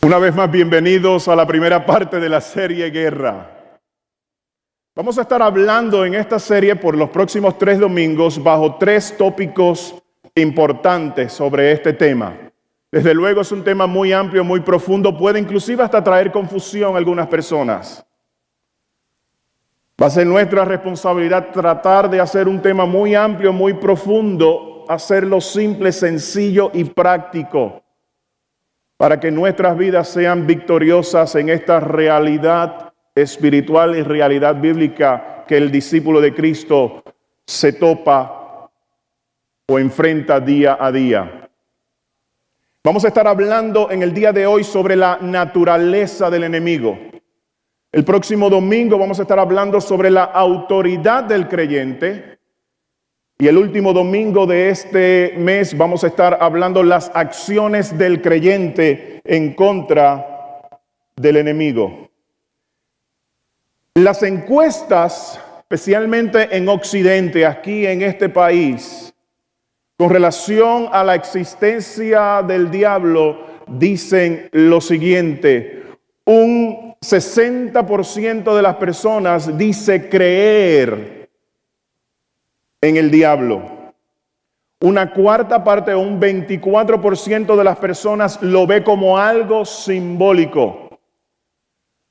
Una vez más, bienvenidos a la primera parte de la serie Guerra. Vamos a estar hablando en esta serie por los próximos 3 domingos bajo 3 tópicos importantes sobre este tema. Desde luego es un tema muy amplio, muy profundo, puede inclusive hasta traer confusión a algunas personas. Va a ser nuestra responsabilidad tratar de hacer un tema muy amplio, muy profundo, hacerlo simple, sencillo y práctico, para que nuestras vidas sean victoriosas en esta realidad espiritual y realidad bíblica que el discípulo de Cristo se topa o enfrenta día a día. Vamos a estar hablando en el día de hoy sobre la naturaleza del enemigo. El próximo domingo vamos a estar hablando sobre la autoridad del creyente. Y el último domingo de este mes vamos a estar hablando las acciones del creyente en contra del enemigo. Las encuestas, especialmente en Occidente, aquí en este país, con relación a la existencia del diablo, dicen lo siguiente: un 60% de las personas dice creer en el diablo. Una cuarta parte, un 24% de las personas lo ve como algo simbólico.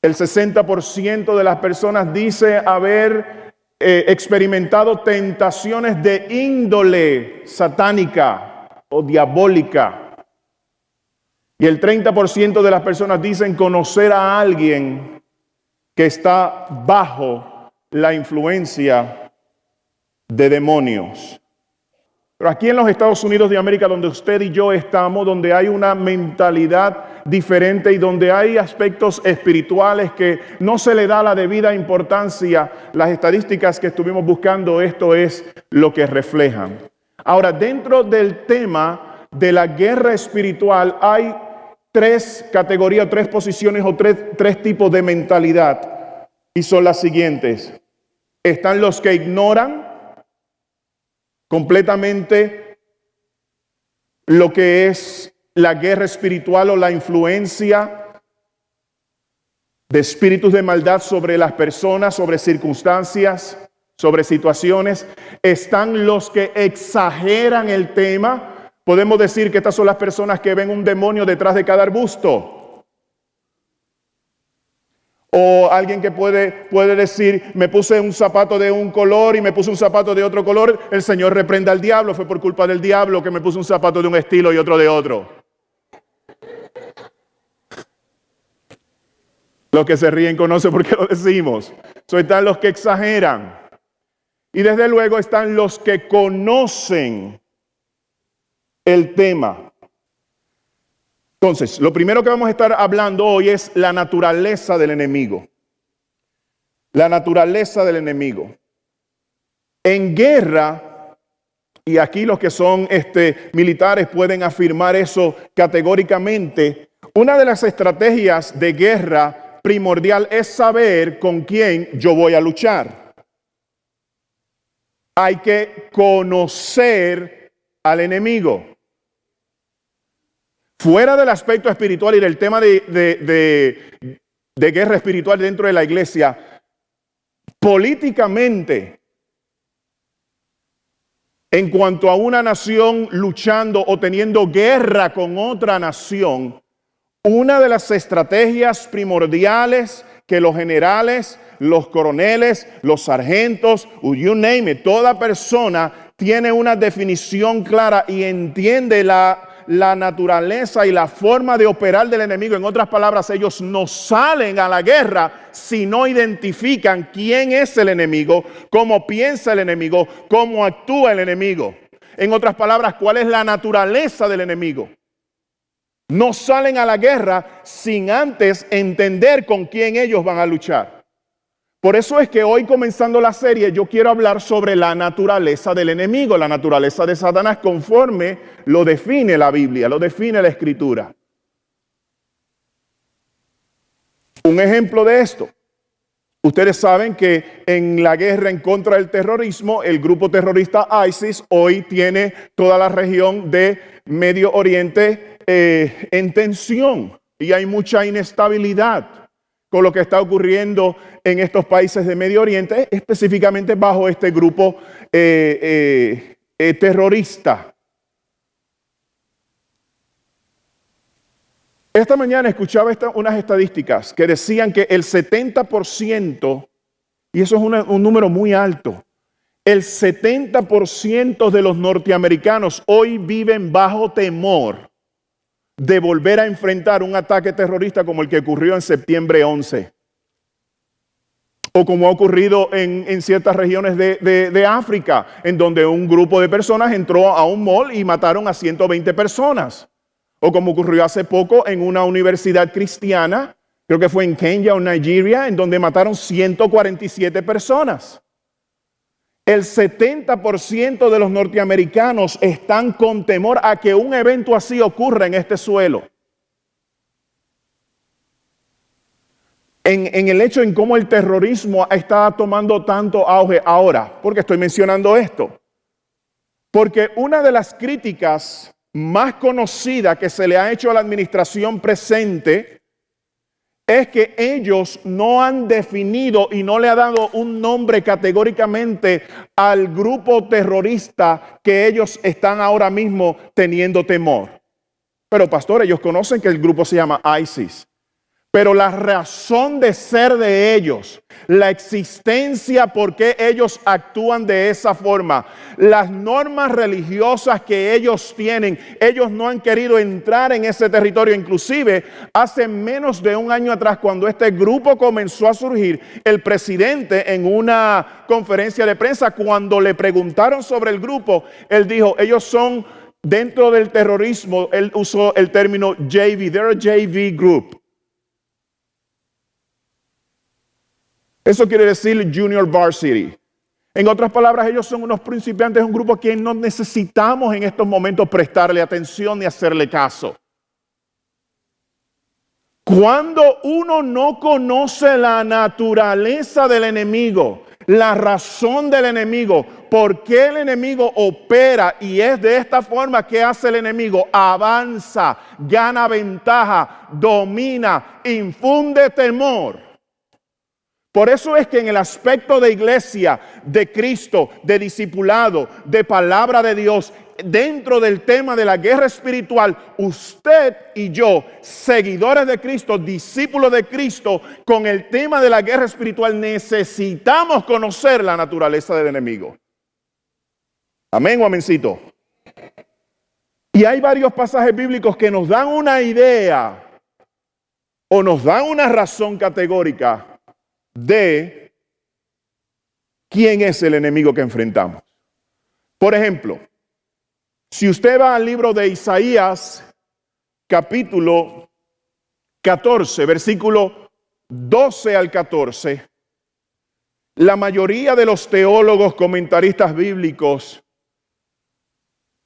El 60% de las personas dice haber experimentado tentaciones de índole satánica o diabólica. Y el 30% de las personas dicen conocer a alguien que está bajo la influencia de demonios. Pero aquí en los Estados Unidos de América, donde usted y yo estamos, donde hay una mentalidad diferente y donde hay aspectos espirituales que no se le da la debida importancia, las estadísticas que estuvimos buscando, esto es lo que reflejan. Ahora, dentro del tema de la guerra espiritual hay 3 categorías, 3 posiciones o tres tipos de mentalidad, y son las siguientes. Están los que ignoran completamente lo que es la guerra espiritual o la influencia de espíritus de maldad sobre las personas, sobre circunstancias, sobre situaciones. Están los que exageran el tema. Podemos decir que estas son las personas que ven un demonio detrás de cada arbusto. O alguien que puede decir, me puse un zapato de un color y me puse un zapato de otro color, el Señor reprenda al diablo, fue por culpa del diablo que me puse un zapato de un estilo y otro de otro. Los que se ríen conocen por qué lo decimos. Están los que exageran. Y desde luego están los que conocen el tema. Entonces, lo primero que vamos a estar hablando hoy es la naturaleza del enemigo. La naturaleza del enemigo. En guerra, y aquí los que son militares pueden afirmar eso categóricamente, una de las estrategias de guerra primordial es saber con quién yo voy a luchar. Hay que conocer al enemigo. Fuera del aspecto espiritual y del tema de guerra espiritual dentro de la iglesia, políticamente, en cuanto a una nación luchando o teniendo guerra con otra nación, una de las estrategias primordiales que los generales, los coroneles, los sargentos, you name it, toda persona tiene una definición clara y entiende la naturaleza y la forma de operar del enemigo. En otras palabras, ellos no salen a la guerra si no identifican quién es el enemigo, cómo piensa el enemigo, cómo actúa el enemigo. En otras palabras, ¿cuál es la naturaleza del enemigo? No salen a la guerra sin antes entender con quién ellos van a luchar. Por eso es que hoy, comenzando la serie, yo quiero hablar sobre la naturaleza del enemigo, la naturaleza de Satanás, conforme lo define la Biblia, lo define la Escritura. Un ejemplo de esto. Ustedes saben que en la guerra en contra del terrorismo, el grupo terrorista ISIS hoy tiene toda la región de Medio Oriente en tensión. y hay mucha inestabilidad con lo que está ocurriendo en estos países de Medio Oriente, específicamente bajo este grupo terrorista. Esta mañana escuchaba unas estadísticas que decían que el 70%, y eso es un número muy alto, el 70% de los norteamericanos hoy viven bajo temor de volver a enfrentar un ataque terrorista como el que ocurrió en septiembre 11. O como ha ocurrido en ciertas regiones de África, en donde un grupo de personas entró a un mall y mataron a 120 personas. O como ocurrió hace poco en una universidad cristiana, creo que fue en Kenia o Nigeria, en donde mataron 147 personas. El 70% de los norteamericanos están con temor a que un evento así ocurra en este suelo. En el hecho en cómo el terrorismo está tomando tanto auge ahora. ¿Por qué estoy mencionando esto? Porque una de las críticas más conocida que se le ha hecho a la administración presente es que ellos no han definido y no le ha dado un nombre categóricamente al grupo terrorista que ellos están ahora mismo teniendo temor. Pero pastor, ellos conocen que el grupo se llama ISIS. Pero la razón de ser de ellos, la existencia por qué ellos actúan de esa forma, las normas religiosas que ellos tienen, ellos no han querido entrar en ese territorio. Inclusive, hace menos de un año atrás, cuando este grupo comenzó a surgir, el presidente en una conferencia de prensa, cuando le preguntaron sobre el grupo, él dijo, ellos son dentro del terrorismo, él usó el término JV, they're a JV group. Eso quiere decir Junior Varsity. En otras palabras, ellos son unos principiantes, un grupo a quien no necesitamos en estos momentos prestarle atención ni hacerle caso. Cuando uno no conoce la naturaleza del enemigo, la razón del enemigo, por qué el enemigo opera y es de esta forma, ¿qué hace el enemigo? Avanza, gana ventaja, domina, infunde temor. Por eso es que en el aspecto de iglesia, de Cristo, de discipulado, de palabra de Dios, dentro del tema de la guerra espiritual, usted y yo, seguidores de Cristo, discípulos de Cristo, con el tema de la guerra espiritual, necesitamos conocer la naturaleza del enemigo. Amén o amencito. Y hay varios pasajes bíblicos que nos dan una idea o nos dan una razón categórica de quién es el enemigo que enfrentamos. Por ejemplo, si usted va al libro de Isaías, capítulo 14, versículo 12 al 14, la mayoría de los teólogos, comentaristas bíblicos,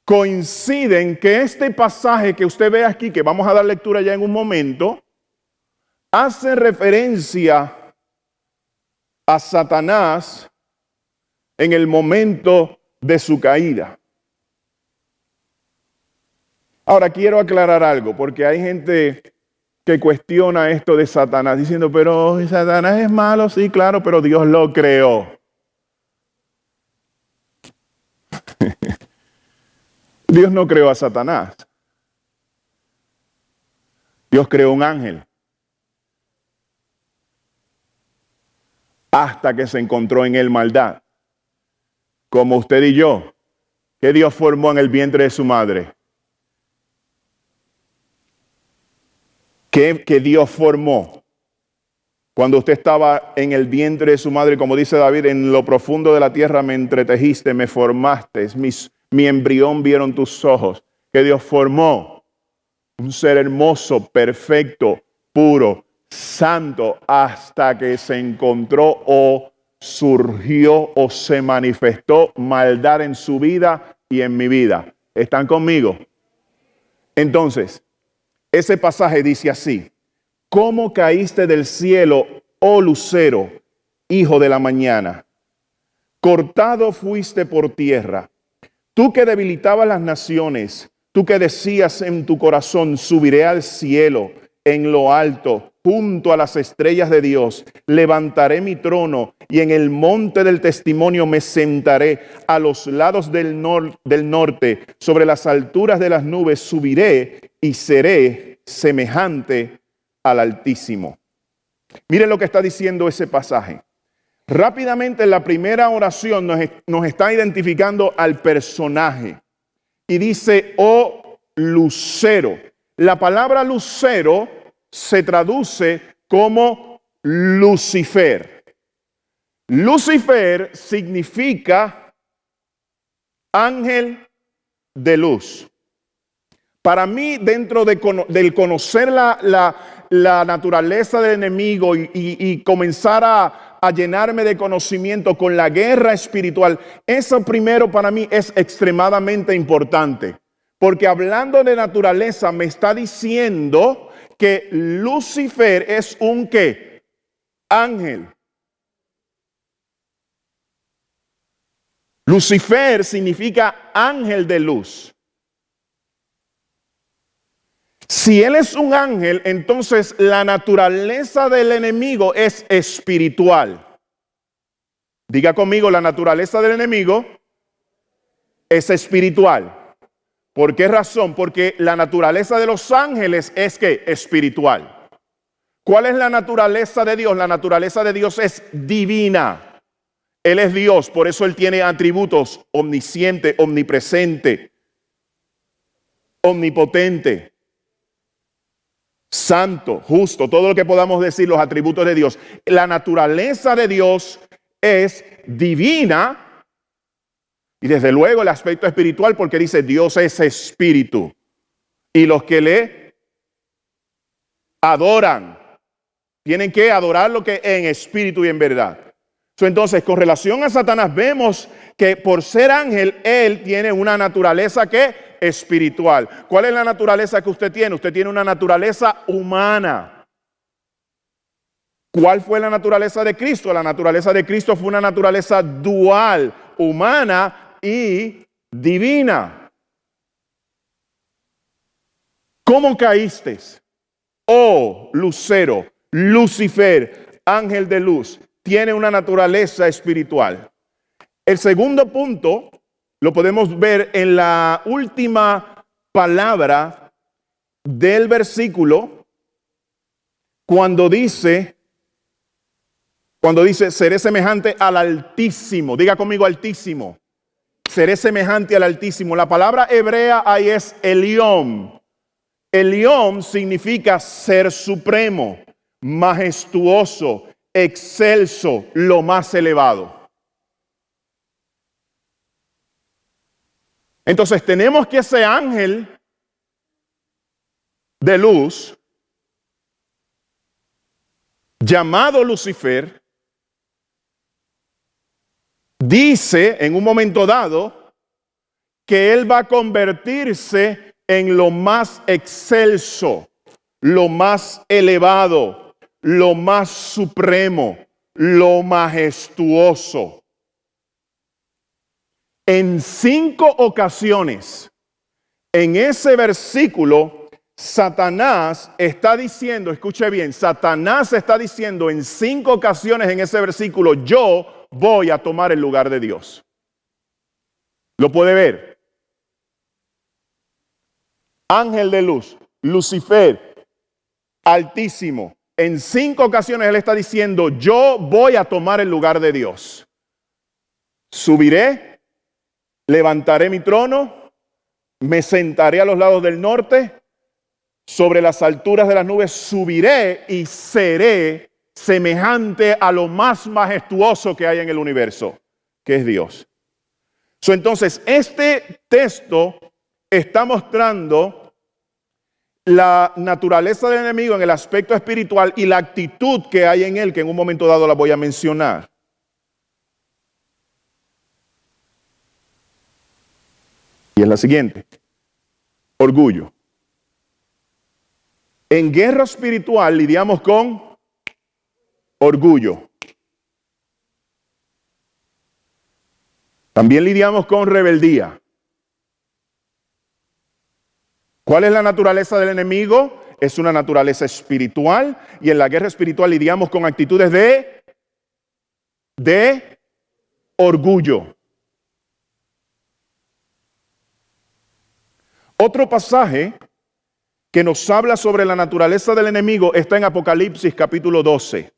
coinciden que este pasaje que usted ve aquí, que vamos a dar lectura ya en un momento, hace referencia a Satanás en el momento de su caída. Ahora quiero aclarar algo, porque hay gente que cuestiona esto de Satanás, diciendo, pero Satanás es malo, sí, claro, pero Dios lo creó. Dios no creó a Satanás. Dios creó un ángel. Hasta que se encontró en él maldad. Como usted y yo, que Dios formó en el vientre de su madre. Que Dios formó cuando usted estaba en el vientre de su madre, como dice David, en lo profundo de la tierra me entretejiste, me formaste, mi embrión vieron tus ojos. Que Dios formó un ser hermoso, perfecto, puro, santo, hasta que se encontró o surgió o se manifestó maldad en su vida y en mi vida. ¿Están conmigo? Entonces, ese pasaje dice así: ¿cómo caíste del cielo, oh lucero, hijo de la mañana? Cortado fuiste por tierra. Tú que debilitabas las naciones, tú que decías en tu corazón, subiré al cielo. en lo alto, junto a las estrellas de Dios. Levantaré mi trono y en el monte del testimonio me sentaré. A los lados del norte, sobre las alturas de las nubes, subiré y seré semejante al Altísimo. Miren lo que está diciendo ese pasaje. Rápidamente, en la primera oración nos está identificando al personaje. Y dice, oh lucero. La palabra lucero se traduce como Lucifer. Lucifer significa ángel de luz. Para mí, dentro del conocer la naturaleza del enemigo y comenzar a llenarme de conocimiento con la guerra espiritual, eso primero para mí es extremadamente importante. Porque hablando de naturaleza me está diciendo que Lucifer es un ¿qué? Ángel. Lucifer significa ángel de luz. Si él es un ángel, entonces la naturaleza del enemigo es espiritual. Diga conmigo, la naturaleza del enemigo es espiritual. ¿Por qué razón? Porque la naturaleza de los ángeles es que espiritual. ¿Cuál es la naturaleza de Dios? La naturaleza de Dios es divina. Él es Dios, por eso Él tiene atributos: omnisciente, omnipresente, omnipotente, santo, justo, todo lo que podamos decir, los atributos de Dios. La naturaleza de Dios es divina. Y desde luego el aspecto espiritual, porque dice Dios es espíritu. Y los que le adoran tienen que adorarlo que en espíritu y en verdad. Entonces, con relación a Satanás, vemos que por ser ángel, él tiene una naturaleza que espiritual. ¿Cuál es la naturaleza que usted tiene? Usted tiene una naturaleza humana. ¿Cuál fue la naturaleza de Cristo? La naturaleza de Cristo fue una naturaleza dual, humana y divina. ¿Cómo caíste? Oh, lucero, Lucifer, ángel de luz, tiene una naturaleza espiritual. El segundo punto lo podemos ver en la última palabra del versículo, cuando dice, seré semejante al Altísimo. Diga conmigo, Altísimo. Seré semejante al Altísimo. La palabra hebrea ahí es Elión. Elión significa ser supremo, majestuoso, excelso, lo más elevado. Entonces tenemos que ese ángel de luz, llamado Lucifer, dice en un momento dado que él va a convertirse en lo más excelso, lo más elevado, lo más supremo, lo majestuoso. En 5 ocasiones, en ese versículo, Satanás está diciendo, escuche bien, Satanás está diciendo en 5 ocasiones en ese versículo, yo voy a tomar el lugar de Dios. ¿Lo puede ver? Ángel de luz, Lucifer, Altísimo. En 5 ocasiones él está diciendo, yo voy a tomar el lugar de Dios. Subiré, levantaré mi trono, me sentaré a los lados del norte, sobre las alturas de las nubes subiré y seré semejante a lo más majestuoso que hay en el universo, que es Dios. Entonces, este texto está mostrando la naturaleza del enemigo en el aspecto espiritual y la actitud que hay en él, que en un momento dado la voy a mencionar. Y es la siguiente: orgullo. En guerra espiritual lidiamos con orgullo. También lidiamos con rebeldía. ¿Cuál es la naturaleza del enemigo? es una naturaleza espiritual y en la guerra espiritual lidiamos con actitudes de orgullo. Otro pasaje que nos habla sobre la naturaleza del enemigo está en Apocalipsis capítulo 12.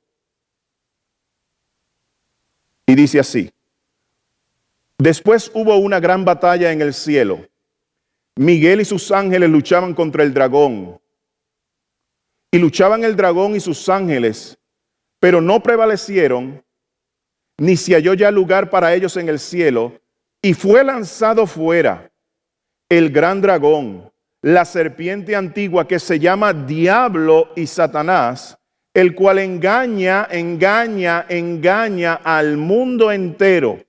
Y dice así: después hubo una gran batalla en el cielo. Miguel y sus ángeles luchaban contra el dragón. Y luchaban el dragón y sus ángeles, pero no prevalecieron, ni se halló ya lugar para ellos en el cielo, y fue lanzado fuera el gran dragón, la serpiente antigua que se llama Diablo y Satanás, el cual engaña al mundo entero.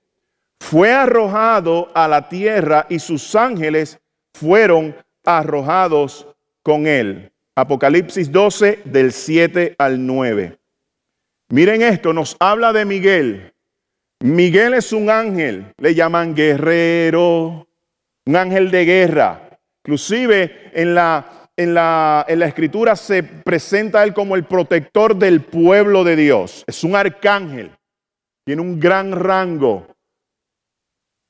Fue arrojado a la tierra y sus ángeles fueron arrojados con él. Apocalipsis 12 del 7 al 9. Miren esto, nos habla de Miguel. Miguel es un ángel, le llaman guerrero, un ángel de guerra. Inclusive en la escritura se presenta a él como el protector del pueblo de Dios. Es un arcángel, tiene un gran rango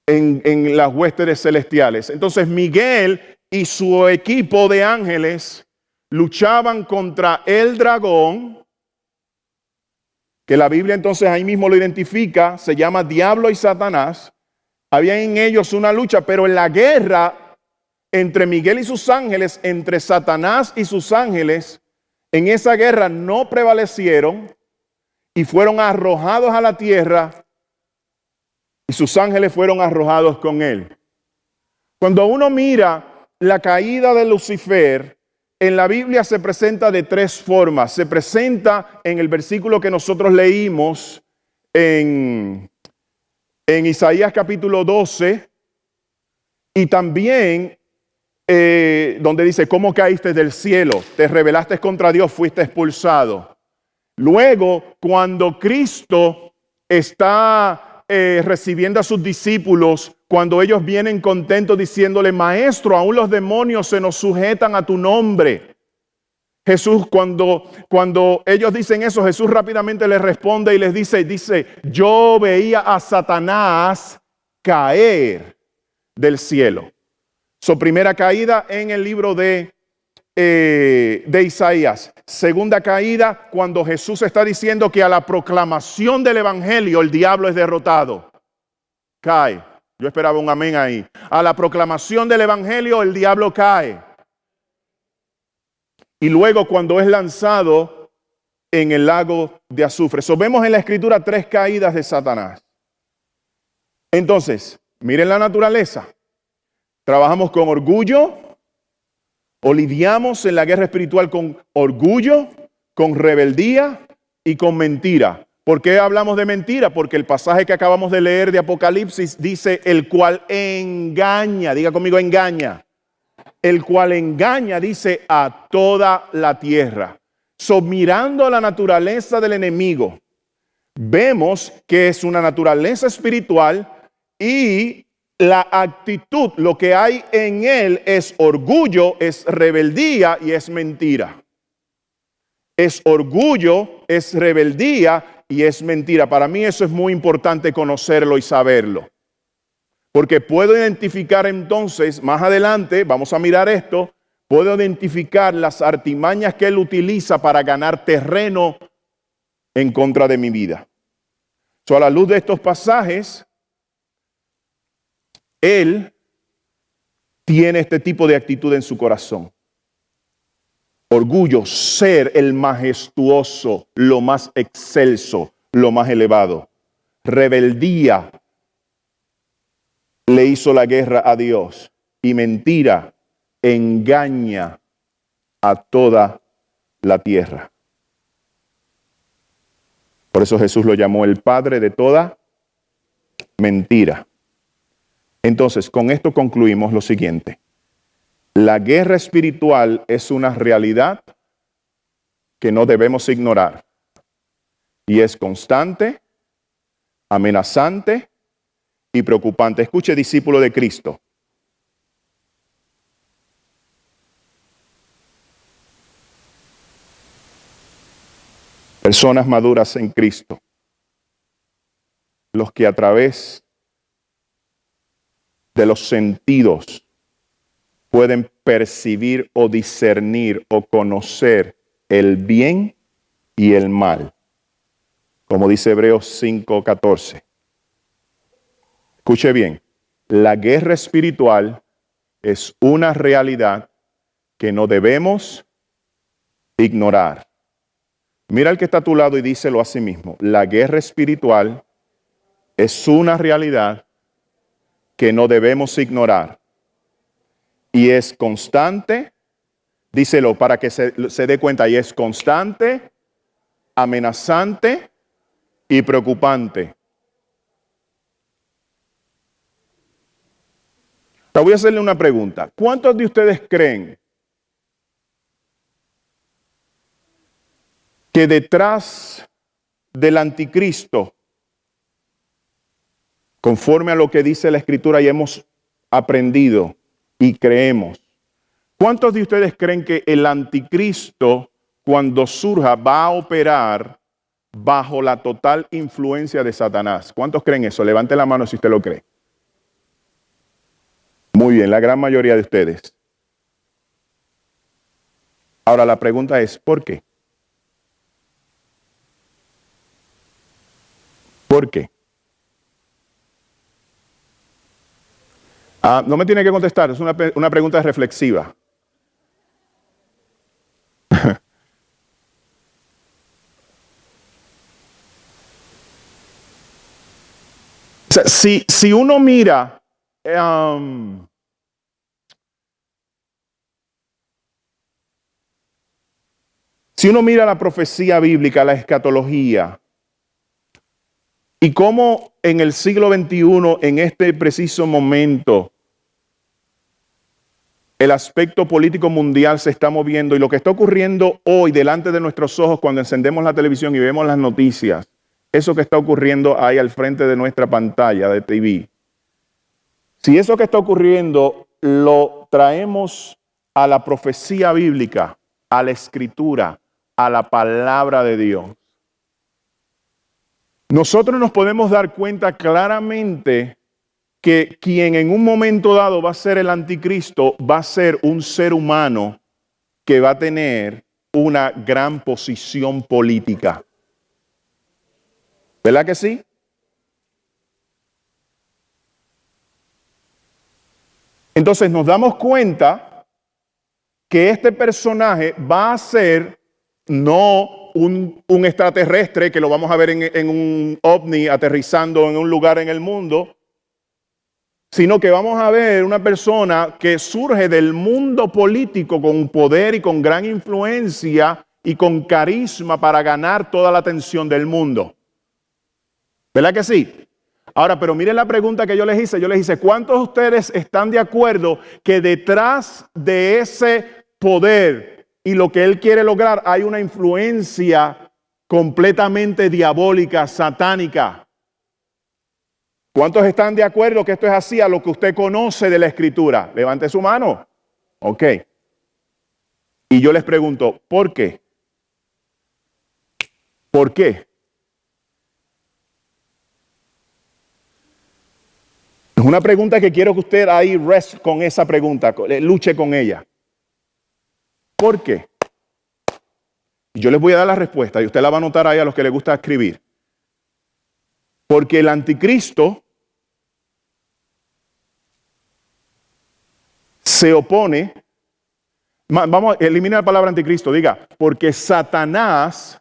en las huestes celestiales. Entonces Miguel y su equipo de ángeles luchaban contra el dragón, que la Biblia entonces ahí mismo lo identifica, se llama Diablo y Satanás. Había en ellos una lucha, pero en la guerra entre Miguel y sus ángeles, entre Satanás y sus ángeles, en esa guerra no prevalecieron y fueron arrojados a la tierra y sus ángeles fueron arrojados con él. Cuando uno mira la caída de Lucifer, en la Biblia se presenta de tres formas. Se presenta en el versículo que nosotros leímos en Isaías capítulo 12 y también donde dice: ¿cómo caíste del cielo? Te rebelaste contra Dios, fuiste expulsado. Luego, cuando Cristo está recibiendo a sus discípulos, cuando ellos vienen contentos diciéndole: maestro, aún los demonios se nos sujetan a tu nombre. Jesús, cuando ellos dicen eso, Jesús rápidamente les responde y les dice: yo veía a Satanás caer del cielo. Su primera caída en el libro de Isaías. Segunda caída cuando Jesús está diciendo que a la proclamación del evangelio el diablo es derrotado. Cae. Yo esperaba un amén ahí. A la proclamación del evangelio el diablo cae. Y luego cuando es lanzado en el lago de azufre. Vemos en la escritura tres caídas de Satanás. Entonces, miren la naturaleza. Trabajamos con orgullo, o lidiamos en la guerra espiritual con orgullo, con rebeldía y con mentira. ¿Por qué hablamos de mentira? Porque el pasaje que acabamos de leer de Apocalipsis dice: el cual engaña, diga conmigo, engaña. El cual engaña, dice, a toda la tierra. Mirando la naturaleza del enemigo, vemos que es una naturaleza espiritual y la actitud, lo que hay en él es orgullo, es rebeldía y es mentira. Es orgullo, es rebeldía y es mentira. Para mí eso es muy importante conocerlo y saberlo. Porque puedo identificar entonces, más adelante, vamos a mirar esto, puedo identificar las artimañas que él utiliza para ganar terreno en contra de mi vida. A la luz de estos pasajes, él tiene este tipo de actitud en su corazón. Orgullo, ser el majestuoso, lo más excelso, lo más elevado. Rebeldía, le hizo la guerra a Dios. Y mentira, engaña a toda la tierra. Por eso Jesús lo llamó el padre de toda mentira. Entonces, con esto concluimos lo siguiente. La guerra espiritual es una realidad que no debemos ignorar. Y es constante, amenazante y preocupante. Escuche, discípulo de Cristo. Personas maduras en Cristo. Los que a través de los sentidos pueden percibir o discernir o conocer el bien y el mal. Como dice Hebreos 5:14. Escuche bien, la guerra espiritual es una realidad que no debemos ignorar. Mira al que está a tu lado y díselo a sí mismo. La guerra espiritual es una realidad que no debemos ignorar. Y es constante, díselo para que se dé cuenta, y es constante, amenazante y preocupante. Ahora voy a hacerle una pregunta. ¿Cuántos de ustedes creen que detrás del anticristo, conforme a lo que dice la Escritura y hemos aprendido y creemos, cuántos de ustedes creen que el anticristo, cuando surja, va a operar bajo la total influencia de Satanás? ¿Cuántos creen eso? Levante la mano si usted lo cree. Muy bien, la gran mayoría de ustedes. Ahora la pregunta es, ¿por qué? ¿Por qué? No me tiene que contestar, es una pregunta reflexiva. O sea, si uno mira, si uno mira la profecía bíblica, la escatología, y cómo en el siglo XXI, en este preciso momento, el aspecto político mundial se está moviendo y lo que está ocurriendo hoy delante de nuestros ojos cuando encendemos la televisión y vemos las noticias, eso que está ocurriendo ahí al frente de nuestra pantalla de TV. Si eso que está ocurriendo lo traemos a la profecía bíblica, a la escritura, a la palabra de Dios, nosotros nos podemos dar cuenta claramente que quien en un momento dado va a ser el anticristo va a ser un ser humano que va a tener una gran posición política. ¿Verdad que sí? Entonces nos damos cuenta que este personaje va a ser no un extraterrestre que lo vamos a ver en un ovni aterrizando en un lugar en el mundo, sino que vamos a ver una persona que surge del mundo político con poder y con gran influencia y con carisma para ganar toda la atención del mundo. ¿Verdad que sí? Ahora, pero miren la pregunta que yo les hice. Yo les hice, ¿cuántos de ustedes están de acuerdo que detrás de ese poder y lo que él quiere lograr hay una influencia completamente diabólica, satánica? ¿Cuántos están de acuerdo que esto es así a lo que usted conoce de la Escritura? Levante su mano. Ok. Y yo les pregunto, ¿por qué? ¿Por qué? Es una pregunta que quiero que usted ahí rest con esa pregunta, luche con ella. ¿Por qué? Y yo les voy a dar la respuesta y usted la va a anotar ahí a los que les gusta escribir. Porque el anticristo se opone, vamos a eliminar la palabra anticristo, diga, porque Satanás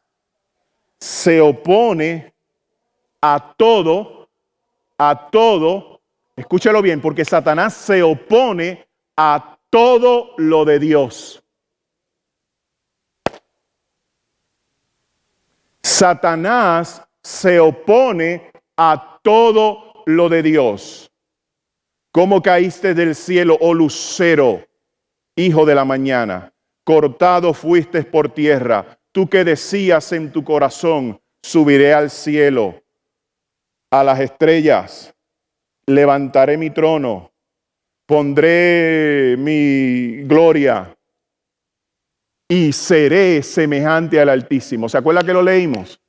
se opone a todo, escúchalo bien, porque Satanás se opone a todo lo de Dios. Satanás se opone a todo lo de Dios. ¿Cómo caíste del cielo, oh lucero, hijo de la mañana? Cortado fuiste por tierra. Tú que decías en tu corazón, subiré al cielo, a las estrellas, levantaré mi trono, pondré mi gloria y seré semejante al Altísimo. ¿Se acuerda que lo leímos?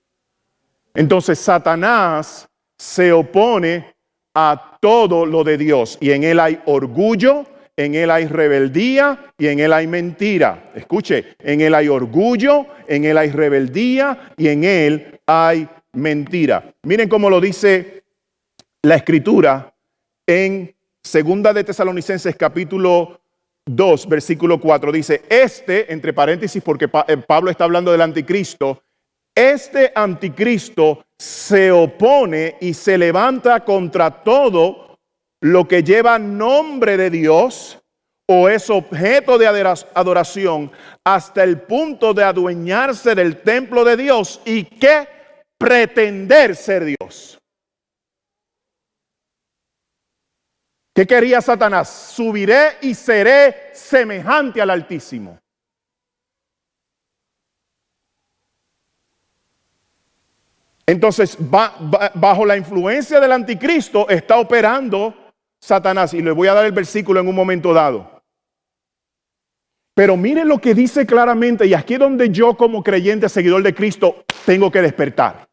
Entonces Satanás se opone a todo lo de Dios y en él hay orgullo, en él hay rebeldía y en él hay mentira. Escuche, en él hay orgullo, en él hay rebeldía y en él hay mentira. Miren cómo lo dice la Escritura en Segunda de Tesalonicenses capítulo 2, versículo 4. Dice, entre paréntesis porque Pablo está hablando del anticristo, este anticristo se opone y se levanta contra todo lo que lleva nombre de Dios o es objeto de adoración hasta el punto de adueñarse del templo de Dios y que pretender ser Dios. ¿Qué quería Satanás? Subiré y seré semejante al Altísimo. Entonces, bajo la influencia del anticristo está operando Satanás. Y le voy a dar el versículo en un momento dado. Pero miren lo que dice claramente, y aquí es donde yo como creyente, seguidor de Cristo, tengo que despertar.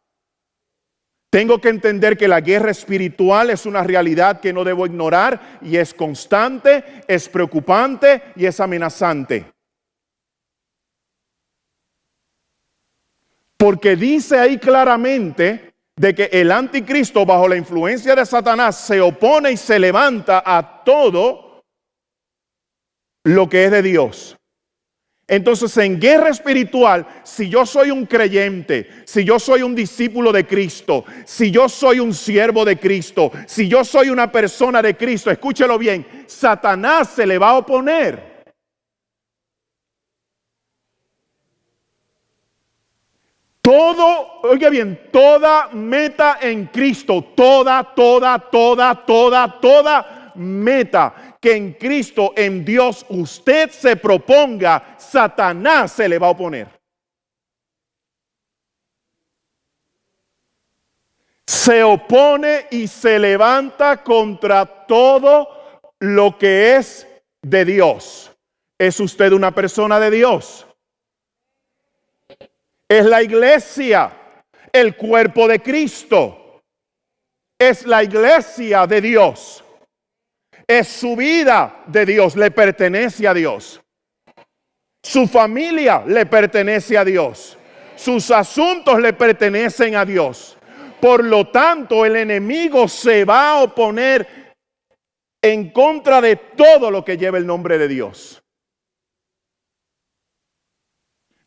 Tengo que entender que la guerra espiritual es una realidad que no debo ignorar y es constante, es preocupante y es amenazante. Porque dice ahí claramente de que el anticristo bajo la influencia de Satanás se opone y se levanta a todo lo que es de Dios. Entonces, en guerra espiritual, si yo soy un creyente, si yo soy un discípulo de Cristo, si yo soy un siervo de Cristo, si yo soy una persona de Cristo, escúchelo bien, Satanás se le va a oponer. Oiga bien, toda meta en Cristo, toda meta que en Cristo, en Dios, usted se proponga, Satanás se le va a oponer. Se opone y se levanta contra todo lo que es de Dios. ¿Es usted una persona de Dios? Es la iglesia, el cuerpo de Cristo. Es la iglesia de Dios. Es su vida de Dios, le pertenece a Dios. Su familia le pertenece a Dios. Sus asuntos le pertenecen a Dios. Por lo tanto, el enemigo se va a oponer en contra de todo lo que lleva el nombre de Dios.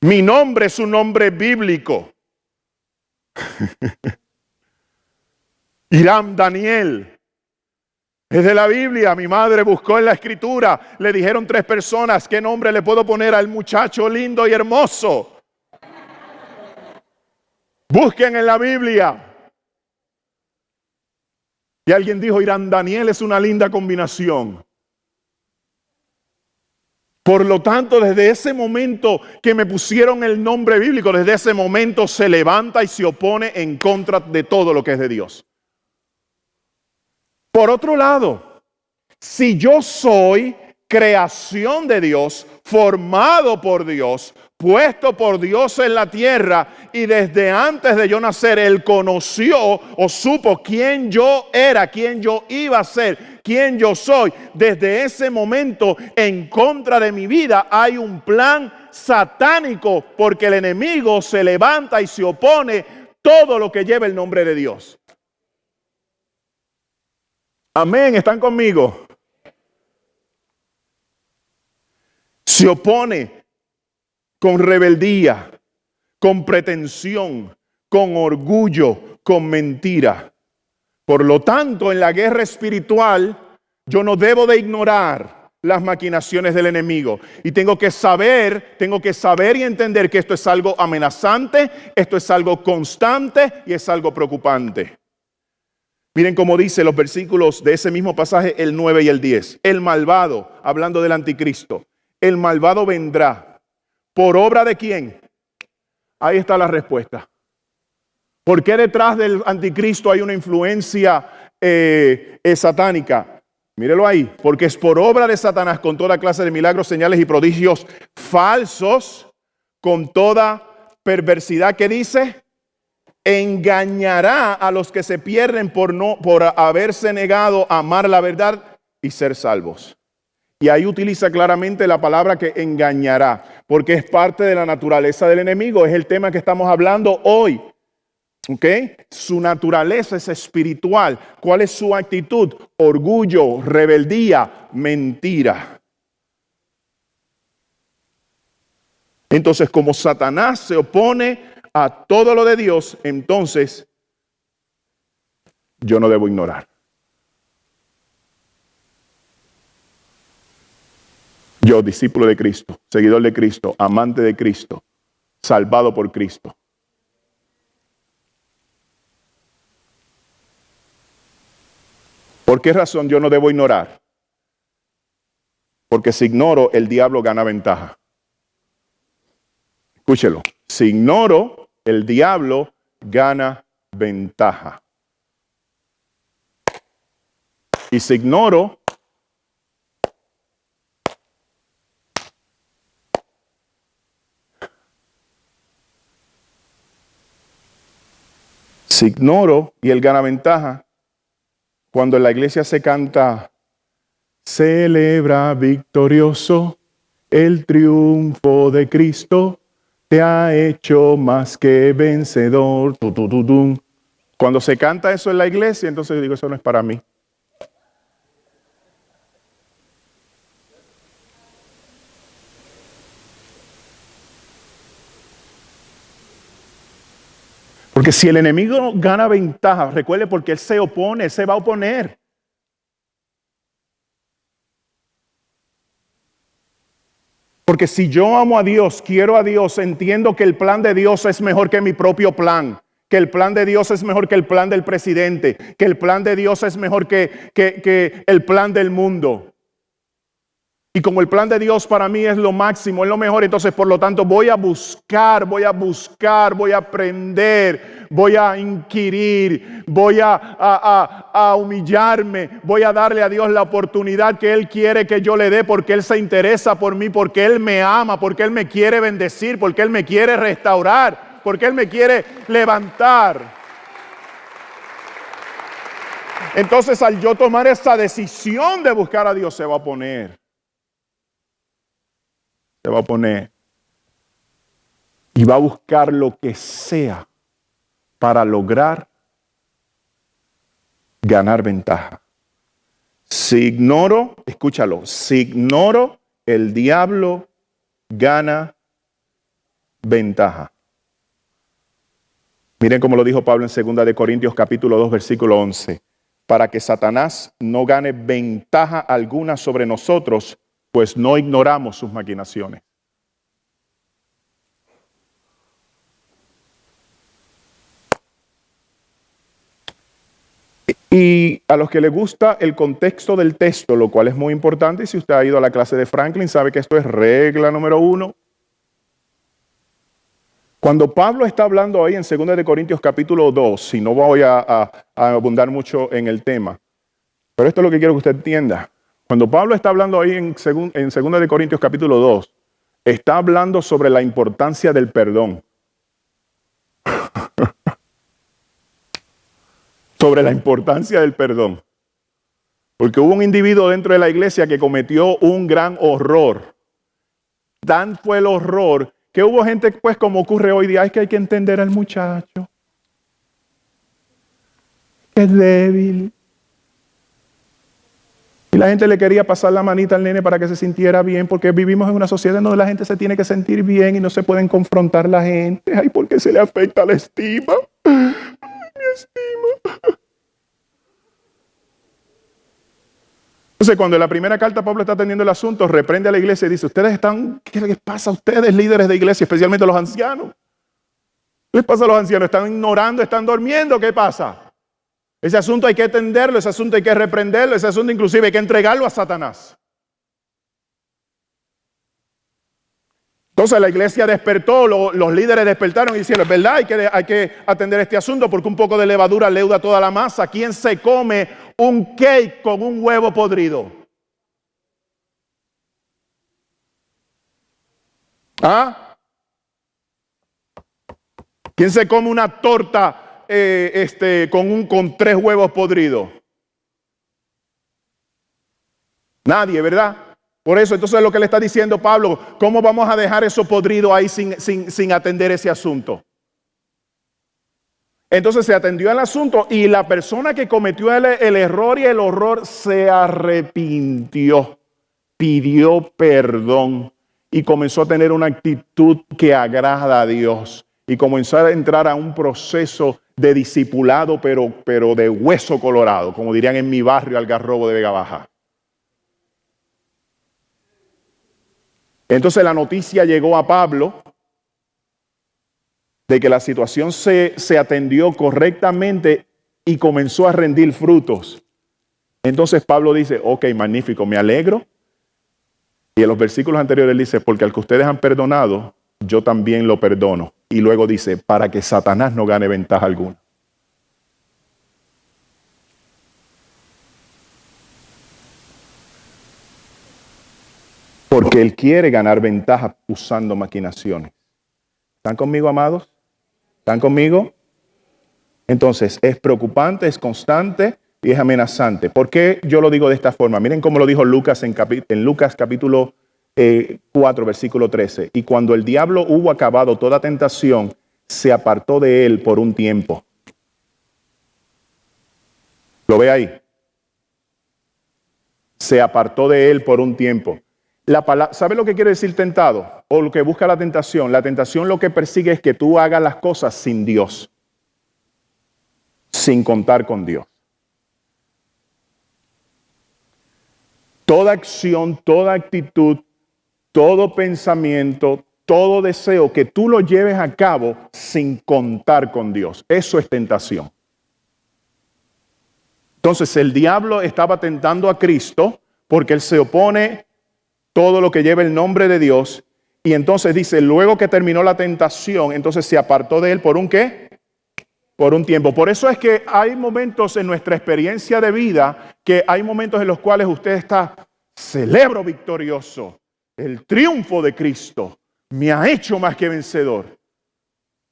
Mi nombre es un nombre bíblico. Hiram Daniel. Es de la Biblia. Mi madre buscó en la escritura. Le dijeron 3 personas, ¿qué nombre le puedo poner al muchacho lindo y hermoso? Busquen en la Biblia. Y alguien dijo, Hiram Daniel es una linda combinación. Por lo tanto, desde ese momento que me pusieron el nombre bíblico, desde ese momento se levanta y se opone en contra de todo lo que es de Dios. Por otro lado, si yo soy creación de Dios, formado por Dios, puesto por Dios en la tierra, y desde antes de yo nacer, Él conoció o supo quién yo era, quién yo iba a ser, quién yo soy. Desde ese momento, en contra de mi vida, hay un plan satánico, porque el enemigo se levanta y se opone todo lo que lleva el nombre de Dios. Amén, ¿están conmigo? Se opone con rebeldía, con pretensión, con orgullo, con mentira. Por lo tanto, en la guerra espiritual, yo no debo de ignorar las maquinaciones del enemigo. Y tengo que saber y entender que esto es algo amenazante, esto es algo constante y es algo preocupante. Miren cómo dice los versículos de ese mismo pasaje, el 9 y el 10. El malvado, hablando del anticristo, el malvado vendrá. ¿Por obra de quién? Ahí está la respuesta. ¿Por qué detrás del anticristo hay una influencia satánica? Mírelo ahí. Porque es por obra de Satanás con toda clase de milagros, señales y prodigios falsos con toda perversidad. ¿Qué dice? Engañará a los que se pierden por haberse negado a amar la verdad y ser salvos. Y ahí utiliza claramente la palabra que engañará, porque es parte de la naturaleza del enemigo. Es el tema que estamos hablando hoy. ¿Ok? Su naturaleza es espiritual. ¿Cuál es su actitud? Orgullo, rebeldía, mentira. Entonces, como Satanás se opone a todo lo de Dios, entonces yo no debo ignorar. Yo, discípulo de Cristo, seguidor de Cristo, amante de Cristo, salvado por Cristo. ¿Por qué razón yo no debo ignorar? Porque si ignoro, el diablo gana ventaja. Escúchelo. Si ignoro, el diablo gana ventaja. Y si ignoro, y él gana ventaja, cuando en la iglesia se canta, celebra victorioso el triunfo de Cristo, te ha hecho más que vencedor. Cuando se canta eso en la iglesia, entonces yo digo, eso no es para mí. Porque si el enemigo gana ventaja, recuerde, porque él se opone, él se va a oponer. Porque si yo amo a Dios, quiero a Dios, entiendo que el plan de Dios es mejor que mi propio plan, que el plan de Dios es mejor que el plan del presidente, que el plan de Dios es mejor que el plan del mundo. Y como el plan de Dios para mí es lo máximo, es lo mejor, entonces por lo tanto voy a buscar, voy a aprender, voy a inquirir, voy a humillarme, voy a darle a Dios la oportunidad que Él quiere que yo le dé, porque Él se interesa por mí, porque Él me ama, porque Él me quiere bendecir, porque Él me quiere restaurar, porque Él me quiere levantar. Entonces al yo tomar esa decisión de buscar a Dios, se va a poner y va a buscar lo que sea para lograr ganar ventaja. Si ignoro, escúchalo, si ignoro, el diablo gana ventaja. Miren cómo lo dijo Pablo en 2 de Corintios capítulo 2 versículo 11. Para que Satanás no gane ventaja alguna sobre nosotros, pues no ignoramos sus maquinaciones. Y a los que les gusta el contexto del texto, lo cual es muy importante, y si usted ha ido a la clase de Franklin, sabe que esto es regla número 1. Cuando Pablo está hablando ahí en 2 de Corintios capítulo 2, y no voy a abundar mucho en el tema, pero esto es lo que quiero que usted entienda. Cuando Pablo está hablando ahí en 2 de Corintios capítulo 2, está hablando sobre la importancia del perdón. Sobre la importancia del perdón. Porque hubo un individuo dentro de la iglesia que cometió un gran horror. Tan fue el horror que hubo gente, pues como ocurre hoy día, es que hay que entender al muchacho. Que es débil. Y la gente le quería pasar la manita al nene para que se sintiera bien, porque vivimos en una sociedad donde la gente se tiene que sentir bien y no se pueden confrontar la gente. Ay, porque se le afecta la estima. Mi estima. Entonces, cuando en la primera carta Pablo está atendiendo el asunto, reprende a la iglesia y dice, ¿qué les pasa a ustedes, líderes de iglesia, especialmente a los ancianos? ¿Qué les pasa a los ancianos? ¿Están ignorando, están durmiendo? ¿Qué pasa? Ese asunto hay que atenderlo, ese asunto hay que reprenderlo, ese asunto inclusive hay que entregarlo a Satanás. Entonces la iglesia despertó, los líderes despertaron y dijeron, es verdad, hay que atender este asunto porque un poco de levadura leuda toda la masa. ¿Quién se come un cake con un huevo podrido? ¿Ah? ¿Quién se come una torta con 3 huevos podridos? Nadie, ¿verdad? Por eso, entonces lo que le está diciendo Pablo, ¿cómo vamos a dejar eso podrido ahí sin atender ese asunto? Entonces se atendió al asunto y la persona que cometió el error y el horror se arrepintió, pidió perdón y comenzó a tener una actitud que agrada a Dios y comenzó a entrar a un proceso de discipulado, pero de hueso colorado, como dirían en mi barrio Algarrobo de Vega Baja. Entonces la noticia llegó a Pablo de que la situación se atendió correctamente y comenzó a rendir frutos. Entonces Pablo dice, ok, magnífico, me alegro. Y en los versículos anteriores dice, porque al que ustedes han perdonado, yo también lo perdono. Y luego dice, para que Satanás no gane ventaja alguna. Porque él quiere ganar ventaja usando maquinaciones. ¿Están conmigo, amados? ¿Están conmigo? Entonces, es preocupante, es constante y es amenazante. ¿Por qué yo lo digo de esta forma? Miren cómo lo dijo Lucas en Lucas capítulo 4, versículo 13. Y cuando el diablo hubo acabado toda tentación, se apartó de él por un tiempo. ¿Lo ve ahí? Se apartó de él por un tiempo. ¿Sabe lo que quiere decir tentado? O lo que busca la tentación. La tentación lo que persigue es que tú hagas las cosas sin Dios. Sin contar con Dios. Toda acción, toda actitud, todo pensamiento, todo deseo que tú lo lleves a cabo sin contar con Dios. Eso es tentación. Entonces el diablo estaba tentando a Cristo porque él se opone todo lo que lleva el nombre de Dios. Y entonces dice, luego que terminó la tentación, entonces se apartó de él por un ¿qué? Por un tiempo. Por eso es que hay momentos en nuestra experiencia de vida, que hay momentos en los cuales usted está, celebro victorioso, el triunfo de Cristo me ha hecho más que vencedor.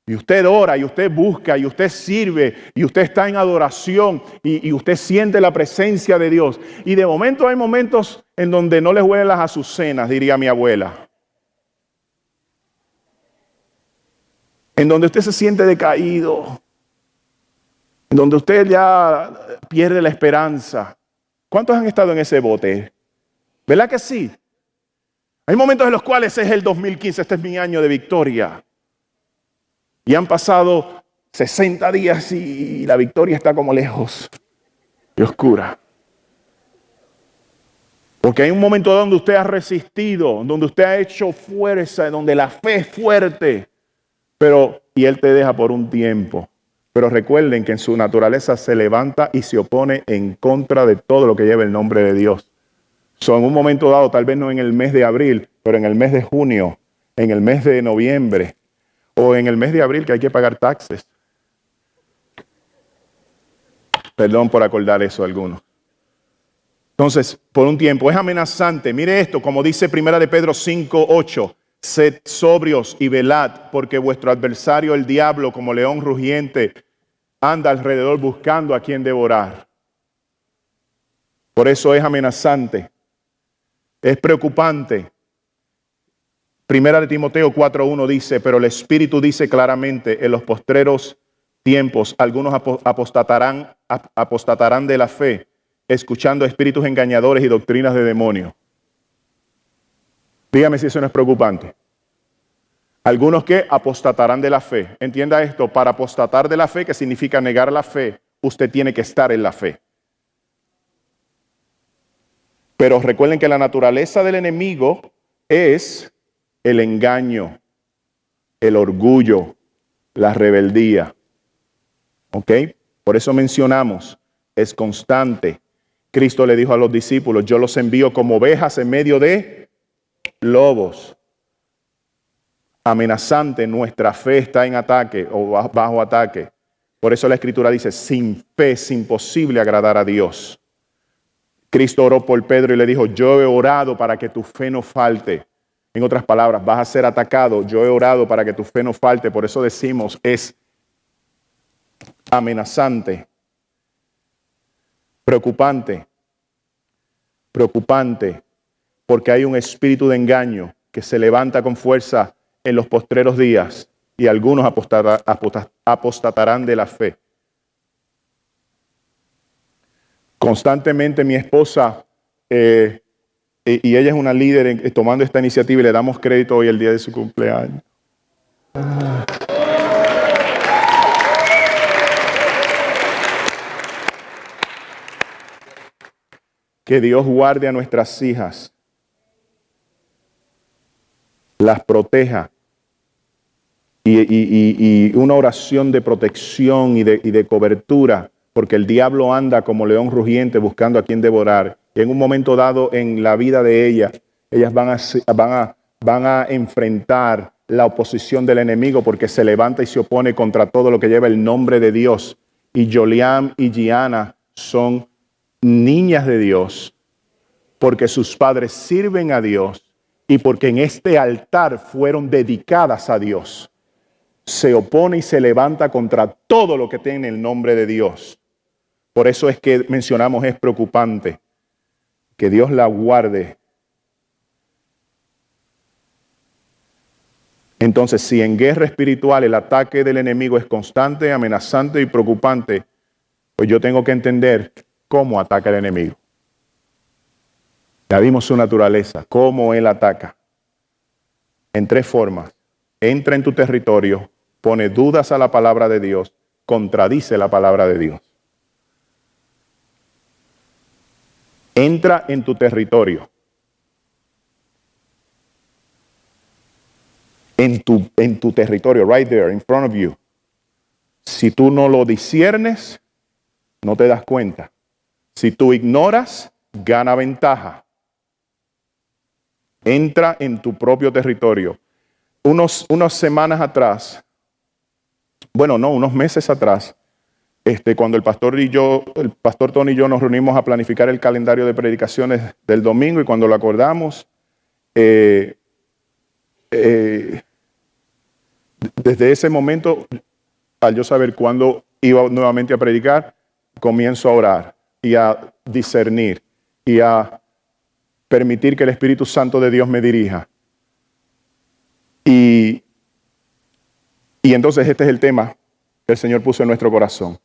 Y usted ora, y usted busca, y usted sirve, y usted está en adoración, y usted siente la presencia de Dios. Y de momento hay momentos en donde no les huelen las azucenas, diría mi abuela. En donde usted se siente decaído. En donde usted ya pierde la esperanza. ¿Cuántos han estado en ese bote? ¿Verdad que sí? Hay momentos en los cuales es el 2015, este es mi año de victoria. Y han pasado 60 días y la victoria está como lejos y oscura. Porque hay un momento donde usted ha resistido, donde usted ha hecho fuerza, donde la fe es fuerte. Y Él te deja por un tiempo. Pero recuerden que en su naturaleza se levanta y se opone en contra de todo lo que lleva el nombre de Dios. En un momento dado, tal vez no en el mes de abril, pero en el mes de junio, en el mes de noviembre, o en el mes de abril que hay que pagar taxes. Perdón por acordar eso a algunos. Entonces, por un tiempo es amenazante. Mire esto, como dice 1 de Pedro 5:8. Sed sobrios y velad, porque vuestro adversario el diablo, como león rugiente, anda alrededor buscando a quien devorar. Por eso es amenazante. Es preocupante. 1 de Timoteo 4:1 dice, pero el Espíritu dice claramente, en los postreros tiempos algunos apostatarán de la fe, escuchando espíritus engañadores y doctrinas de demonios. Dígame si eso no es preocupante. Algunos que apostatarán de la fe. Entienda esto, para apostatar de la fe, que significa negar la fe, usted tiene que estar en la fe. Pero recuerden que la naturaleza del enemigo es el engaño, el orgullo, la rebeldía. ¿Ok? Por eso mencionamos, es constante. Cristo le dijo a los discípulos, yo los envío como ovejas en medio de lobos. Amenazante, nuestra fe está en ataque o bajo ataque. Por eso la Escritura dice, sin fe es imposible agradar a Dios. Cristo oró por Pedro y le dijo, yo he orado para que tu fe no falte. En otras palabras, vas a ser atacado. Yo he orado para que tu fe no falte. Por eso decimos, es amenazante, preocupante, porque hay un espíritu de engaño que se levanta con fuerza en los postreros días y algunos apostatarán de la fe. Constantemente mi esposa, y ella es una líder tomando esta iniciativa y le damos crédito hoy el día de su cumpleaños. Que Dios guarde a nuestras hijas, las proteja y una oración de protección y de cobertura, porque el diablo anda como león rugiente buscando a quien devorar. Y en un momento dado en la vida de ellas van a enfrentar la oposición del enemigo, porque se levanta y se opone contra todo lo que lleva el nombre de Dios. Y Joliam y Gianna son niñas de Dios, porque sus padres sirven a Dios y porque en este altar fueron dedicadas a Dios. Se opone y se levanta contra todo lo que tiene el nombre de Dios. Por eso es que mencionamos, es preocupante. Que Dios la guarde. Entonces, si en guerra espiritual el ataque del enemigo es constante, amenazante y preocupante, pues yo tengo que entender cómo ataca el enemigo. Ya vimos su naturaleza, cómo él ataca. En 3 formas. Entra en tu territorio, pone dudas a la palabra de Dios, contradice la palabra de Dios. Entra en tu territorio. En tu territorio, right there, in front of you. Si tú no lo disciernes, no te das cuenta. Si tú ignoras, gana ventaja. Entra en tu propio territorio. Unas semanas atrás, unos meses atrás, cuando el pastor Tony y yo nos reunimos a planificar el calendario de predicaciones del domingo, y cuando lo acordamos, desde ese momento, al yo saber cuándo iba nuevamente a predicar, comienzo a orar y a discernir y a permitir que el Espíritu Santo de Dios me dirija. Y entonces este es el tema que el Señor puso en nuestro corazón.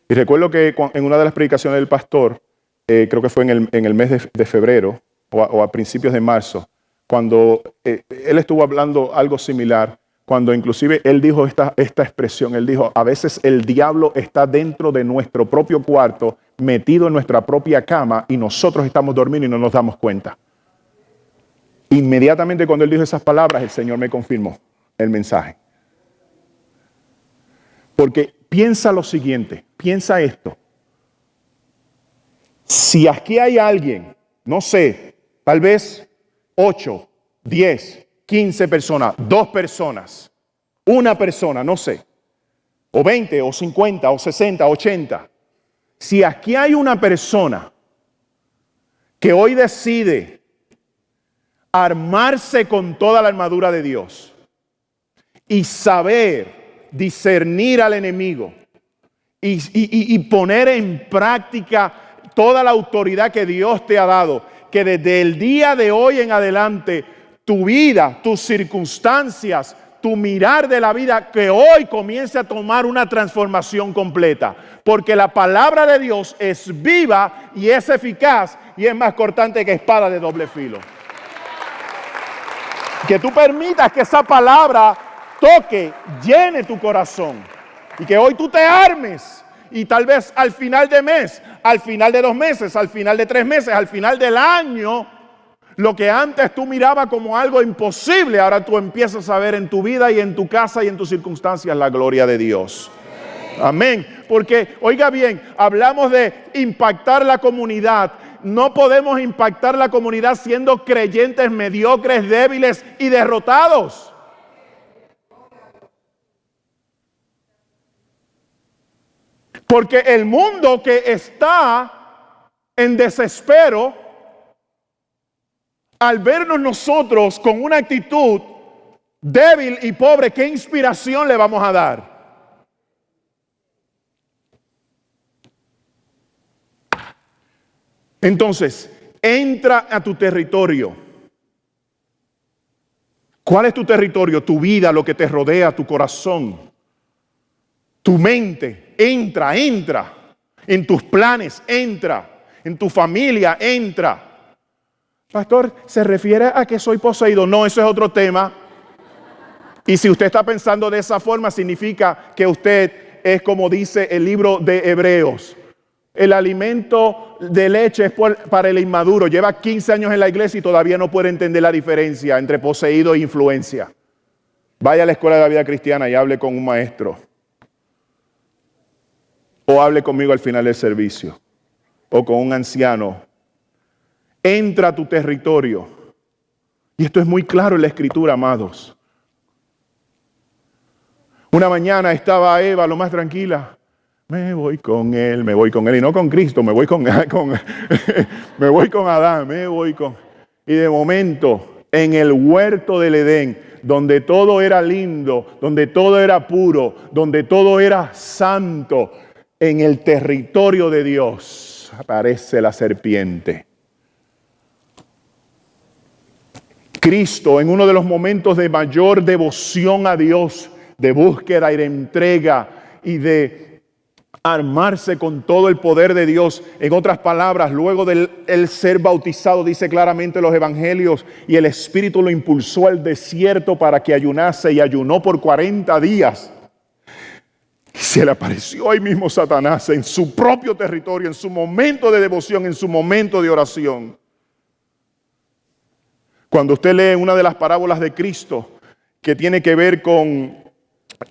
Y recuerdo que en una de las predicaciones del pastor, creo que fue en el mes de febrero o a principios de marzo, cuando él estuvo hablando algo similar, cuando inclusive él dijo esta expresión, él dijo, a veces el diablo está dentro de nuestro propio cuarto, metido en nuestra propia cama, y nosotros estamos durmiendo y no nos damos cuenta. Inmediatamente cuando él dijo esas palabras, el Señor me confirmó el mensaje. Porque piensa lo siguiente, piensa esto. Si aquí hay alguien, no sé, tal vez 8, 10, 15 personas, 2 personas, 1 persona, no sé, o 20, o 50, o 60, 80. Si aquí hay una persona que hoy decide armarse con toda la armadura de Dios y saber discernir al enemigo y poner en práctica toda la autoridad que Dios te ha dado, que desde el día de hoy en adelante tu vida, tus circunstancias, tu mirar de la vida, que hoy comience a tomar una transformación completa, porque la palabra de Dios es viva y es eficaz y es más cortante que espada de doble filo. Que tú permitas que esa palabra toque, llene tu corazón, y que hoy tú te armes, y tal vez al final de mes, al final de 2 meses, al final de 3 meses, al final del año, lo que antes tú mirabas como algo imposible, ahora tú empiezas a ver en tu vida y en tu casa y en tus circunstancias la gloria de Dios. Amén. Porque, oiga bien, hablamos de impactar la comunidad. No podemos impactar la comunidad siendo creyentes mediocres, débiles y derrotados. Porque el mundo que está en desespero Al vernos nosotros con una actitud débil y pobre, ¿qué inspiración le vamos a dar? Entonces, entra a tu territorio. ¿Cuál es tu territorio? Tu vida, lo que te rodea, tu corazón, tu mente. Entra. En tus planes, entra. En tu familia, entra. Pastor, ¿se refiere a que soy poseído? No, eso es otro tema. Y si usted está pensando de esa forma, significa que usted es como dice el libro de Hebreos. El alimento de leche es para el inmaduro. Lleva 15 años en la iglesia y todavía no puede entender la diferencia entre poseído e influencia. Vaya a la escuela de la vida cristiana y hable con un maestro. O hable conmigo al final del servicio. O con un anciano. Entra a tu territorio. Y esto es muy claro en la Escritura, amados. Una mañana estaba Eva lo más tranquila. Me voy con él. Y no con Cristo, me voy con me voy con Adán, Y de momento, en el huerto del Edén, donde todo era lindo, donde todo era puro, donde todo era santo, en el territorio de Dios, aparece la serpiente. Cristo, en uno de los momentos de mayor devoción a Dios, de búsqueda y de entrega y de armarse con todo el poder de Dios. En otras palabras, luego de él ser bautizado, dice claramente los evangelios, y el Espíritu lo impulsó al desierto para que ayunase, y ayunó por 40 días. Y se le apareció ahí mismo Satanás en su propio territorio, en su momento de devoción, en su momento de oración. Cuando usted lee una de las parábolas de Cristo que tiene que ver con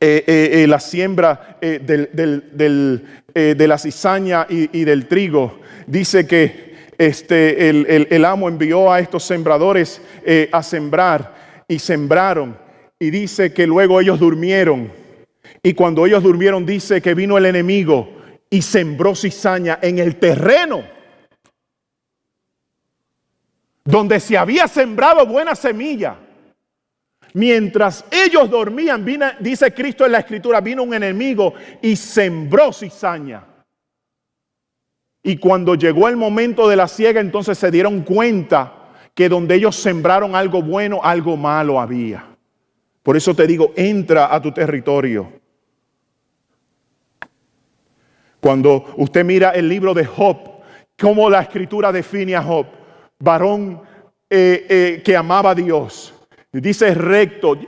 la siembra de la cizaña y del trigo, dice que el amo envió a estos sembradores a sembrar y sembraron, y dice que luego ellos durmieron, y cuando ellos durmieron dice que vino el enemigo y sembró cizaña en el terreno donde se había sembrado buena semilla. Mientras ellos dormían, dice Cristo en la Escritura, vino un enemigo y sembró cizaña. Y cuando llegó el momento de la siega, entonces se dieron cuenta que donde ellos sembraron algo bueno, algo malo había. Por eso te digo, entra a tu territorio. Cuando usted mira el libro de Job, cómo la Escritura define a Job, varón que amaba a Dios. Dice recto.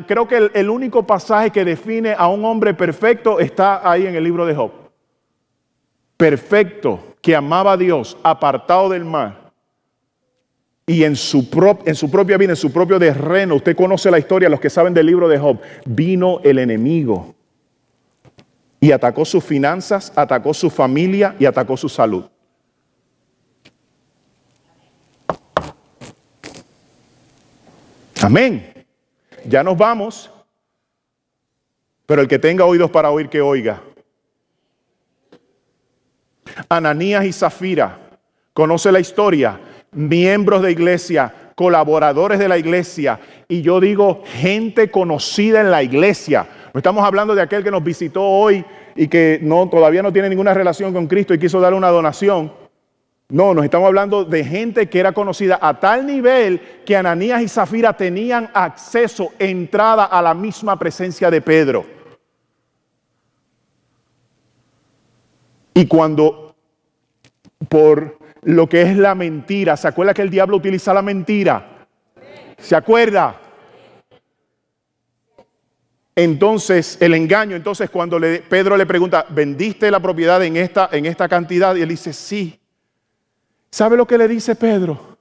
Creo que el único pasaje que define a un hombre perfecto está ahí en el libro de Job. Perfecto, que amaba a Dios, apartado del mal. Y en su propia vida, en su propio terreno, usted conoce la historia, los que saben del libro de Job, vino el enemigo y atacó sus finanzas, atacó su familia y atacó su salud. Amén. Ya nos vamos, pero el que tenga oídos para oír, que oiga. Ananías y Zafira, conoce la historia, miembros de iglesia, colaboradores de la iglesia, y yo digo gente conocida en la iglesia. No estamos hablando de aquel que nos visitó hoy y que todavía no tiene ninguna relación con Cristo y quiso dar una donación. No, nos estamos hablando de gente que era conocida a tal nivel que Ananías y Zafira tenían acceso, entrada a la misma presencia de Pedro. Y cuando, por lo que es la mentira, ¿se acuerda que el diablo utiliza la mentira? ¿Se acuerda? Entonces, el engaño, entonces cuando Pedro le pregunta, ¿vendiste la propiedad en esta cantidad? Y él dice, sí. ¿Sabe lo que le dice Pedro?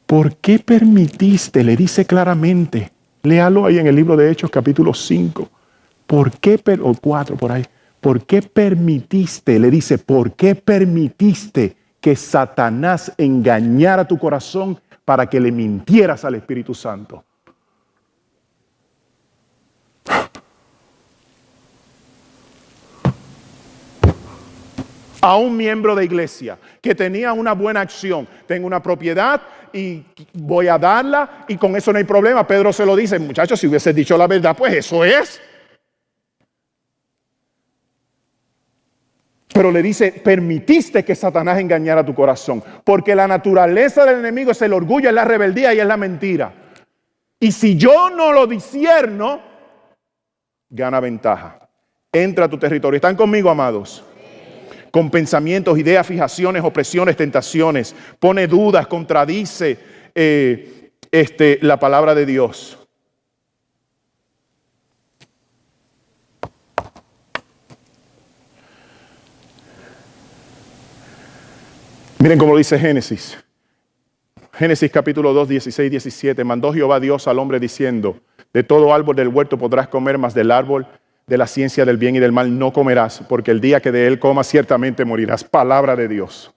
¿Por qué permitiste? Le dice claramente. Léalo ahí en el libro de Hechos, capítulo 5. ¿Por qué, o 4 por ahí? ¿Por qué permitiste? Le dice, ¿por qué permitiste que Satanás engañara tu corazón para que le mintieras al Espíritu Santo? a un miembro de iglesia que tenía una buena acción. Tengo una propiedad y voy a darla y con eso no hay problema. Pedro se lo dice, muchachos, si hubiese dicho la verdad, pues eso es. Pero le dice, permitiste que Satanás engañara tu corazón, porque la naturaleza del enemigo es el orgullo, es la rebeldía y es la mentira. Y si yo no lo discierno, gana ventaja. Entra a tu territorio. ¿Están conmigo, amados? Con pensamientos, ideas, fijaciones, opresiones, tentaciones. Pone dudas, contradice la palabra de Dios. Miren cómo dice Génesis. Génesis capítulo 2, 16, 17. Mandó Jehová Dios al hombre diciendo, de todo árbol del huerto podrás comer, mas del árbol de la ciencia del bien y del mal no comerás, porque el día que de él comas ciertamente morirás. Palabra de Dios.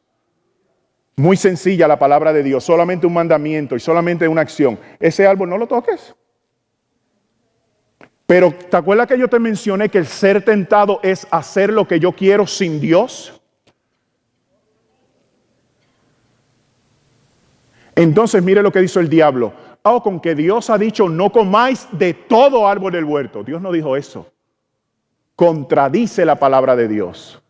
Muy sencilla la palabra de Dios, solamente un mandamiento y solamente una acción. Ese árbol no lo toques. Pero ¿te acuerdas que yo te mencioné que el ser tentado es hacer lo que yo quiero sin Dios? Entonces mire lo que dice el diablo. Con que Dios ha dicho no comáis de todo árbol del huerto. Dios no dijo eso. Contradice la palabra de Dios.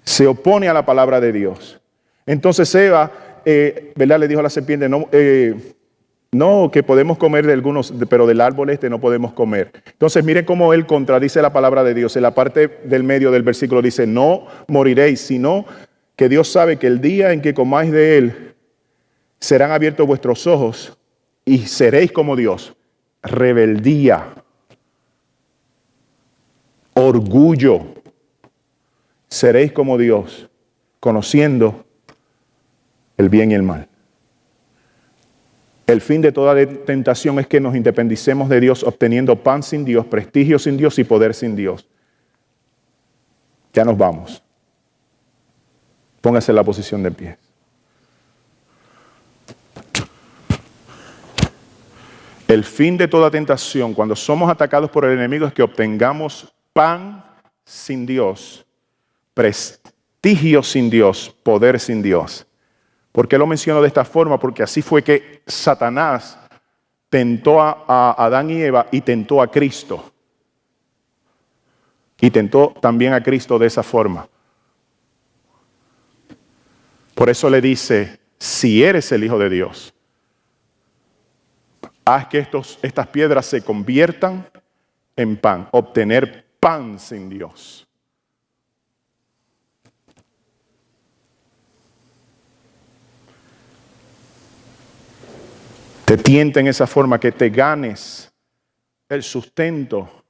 Se opone a la palabra de Dios. Entonces Eva, ¿verdad? Le dijo a la serpiente, no, que podemos comer de algunos, pero del árbol no podemos comer. Entonces miren cómo él contradice la palabra de Dios. En la parte del medio del versículo dice, no moriréis, sino que Dios sabe que el día en que comáis de él, serán abiertos vuestros ojos y seréis como Dios. Rebeldía, orgullo. Seréis como Dios, conociendo el bien y el mal. El fin de toda tentación es que nos independicemos de Dios, obteniendo pan sin Dios, prestigio sin Dios y poder sin Dios. Ya nos vamos. Póngase en la posición de pie. El fin de toda tentación, cuando somos atacados por el enemigo, es que obtengamos pan sin Dios, prestigio sin Dios, poder sin Dios. ¿Por qué lo menciono de esta forma? Porque así fue que Satanás tentó a Adán y Eva y tentó a Cristo. Y tentó también a Cristo de esa forma. Por eso le dice, si eres el Hijo de Dios, haz que estas piedras se conviertan en pan. Obtener pan sin Dios. Te tienta en esa forma que te ganes el sustento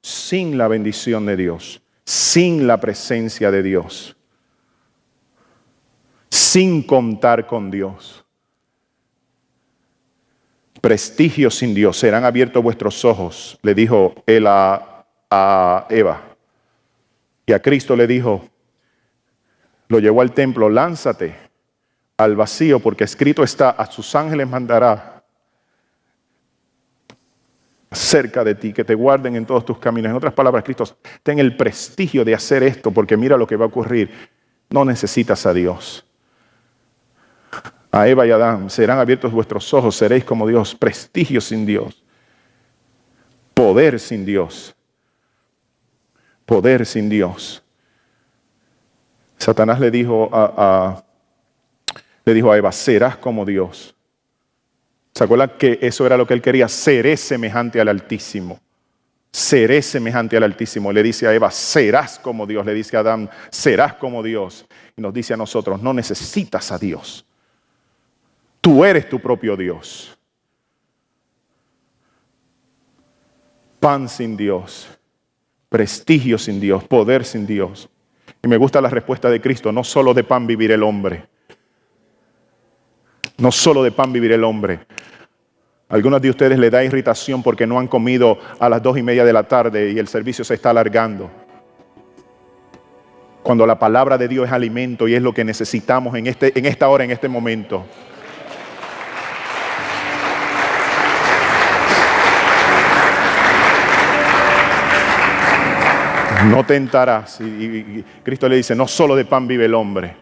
sin la bendición de Dios, sin la presencia de Dios, sin contar con Dios. Prestigio sin Dios, serán abiertos vuestros ojos, le dijo él a Eva. Y a Cristo le dijo, lo llevó al templo, lánzate al vacío, porque escrito está, a sus ángeles mandará cerca de ti, que te guarden en todos tus caminos. En otras palabras, Cristo, ten el prestigio de hacer esto, porque mira lo que va a ocurrir. No necesitas a Dios. A Eva y a Adán, serán abiertos vuestros ojos, seréis como Dios. Prestigio sin Dios. Poder sin Dios. Poder sin Dios. Satanás le dijo a Eva, serás como Dios. ¿Se acuerdan que eso era lo que él quería? Seré semejante al Altísimo. Seré semejante al Altísimo. Le dice a Eva, serás como Dios. Le dice a Adán, serás como Dios. Y nos dice a nosotros, no necesitas a Dios. Tú eres tu propio Dios. Pan sin Dios. Prestigio sin Dios. Poder sin Dios. Y me gusta la respuesta de Cristo. No solo de pan vivir el hombre. No solo de pan vivir el hombre. Algunos de ustedes les da irritación porque no han comido a las 2:30 de la tarde y el servicio se está alargando. Cuando la palabra de Dios es alimento y es lo que necesitamos en esta hora, en este momento. No tentarás. Y Cristo le dice, no solo de pan vive el hombre.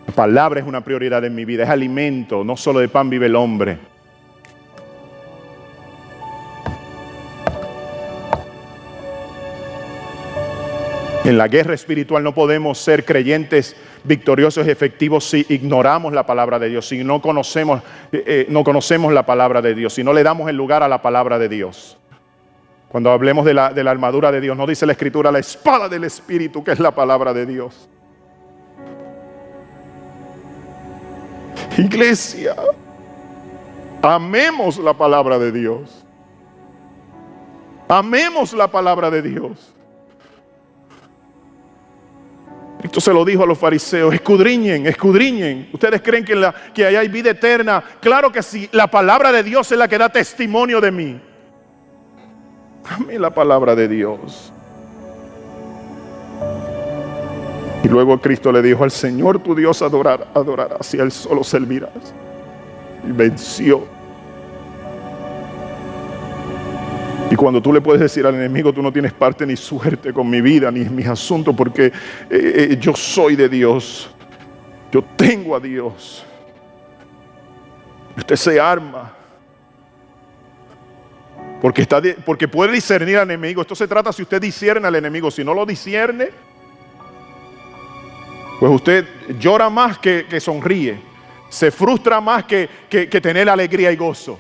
La palabra es una prioridad en mi vida, es alimento, no solo de pan vive el hombre. En la guerra espiritual no podemos ser creyentes victoriosos y efectivos si ignoramos la palabra de Dios, si no conocemos la palabra de Dios, si no le damos el lugar a la palabra de Dios. Cuando hablemos de la armadura de Dios, no dice la Escritura, la espada del Espíritu, que es la palabra de Dios. Iglesia, amemos la palabra de Dios. Amemos la palabra de Dios. Cristo se lo dijo a los fariseos, escudriñen, escudriñen. ¿Ustedes creen que ahí hay vida eterna? Claro que sí, la palabra de Dios es la que da testimonio de mí. Ame la palabra de Dios. Y luego Cristo le dijo, al Señor tu Dios adorarás y a Él solo servirás. Y venció. Y cuando tú le puedes decir al enemigo, tú no tienes parte ni suerte con mi vida, ni en mis asuntos, porque yo soy de Dios. Yo tengo a Dios. Usted se arma. Porque puede discernir al enemigo. Esto se trata si usted discierne al enemigo. Si no lo discierne, pues usted llora más que sonríe. Se frustra más que tener alegría y gozo.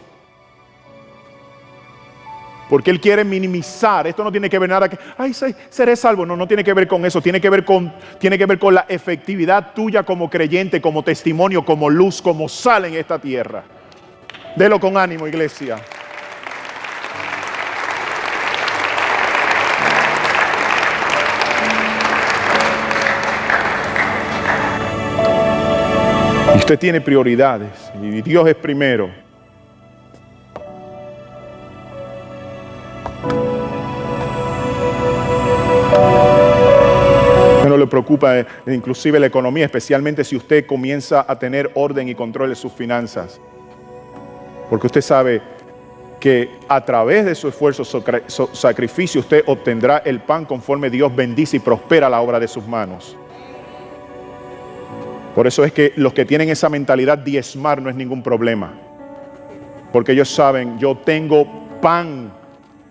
Porque Él quiere minimizar. Esto no tiene que ver nada que, ay, seré salvo. No tiene que ver con eso. Tiene que ver con la efectividad tuya como creyente, como testimonio, como luz, como sal en esta tierra. Delo con ánimo, iglesia. Y usted tiene prioridades. Y Dios es primero. No le preocupa inclusive la economía, especialmente si usted comienza a tener orden y control de sus finanzas. Porque usted sabe que a través de su esfuerzo, sacrificio, usted obtendrá el pan conforme Dios bendice y prospera la obra de sus manos. Por eso es que los que tienen esa mentalidad, diezmar no es ningún problema. Porque ellos saben, yo tengo pan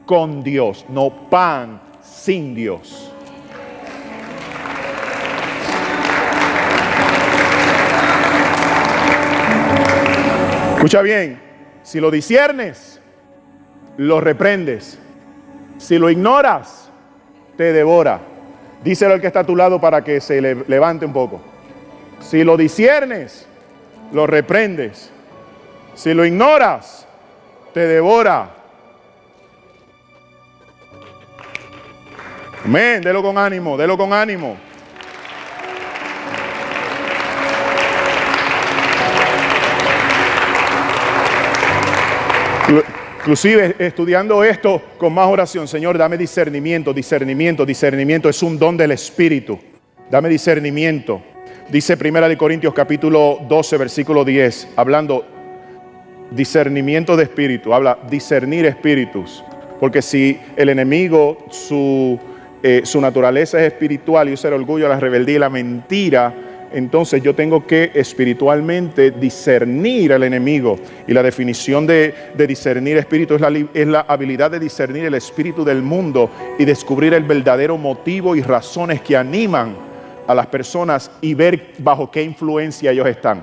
con Dios, no pan sin Dios. Escucha bien, si lo disciernes, lo reprendes. Si lo ignoras, te devora. Díselo al que está a tu lado para que se levante un poco. Si lo disciernes, lo reprendes. Si lo ignoras, te devora. Amén, delo con ánimo, delo con ánimo. Inclusive estudiando esto con más oración, Señor, dame discernimiento, discernimiento, discernimiento. Es un don del Espíritu. Dame discernimiento. Dice 1 Corintios capítulo 12, versículo 10, hablando discernimiento de espíritu, habla discernir espíritus. Porque si el enemigo, su naturaleza es espiritual y usa el orgullo, la rebeldía y la mentira, entonces yo tengo que espiritualmente discernir al enemigo. Y la definición de discernir espíritu es la habilidad de discernir el espíritu del mundo y descubrir el verdadero motivo y razones que animan a las personas y ver bajo qué influencia ellos están.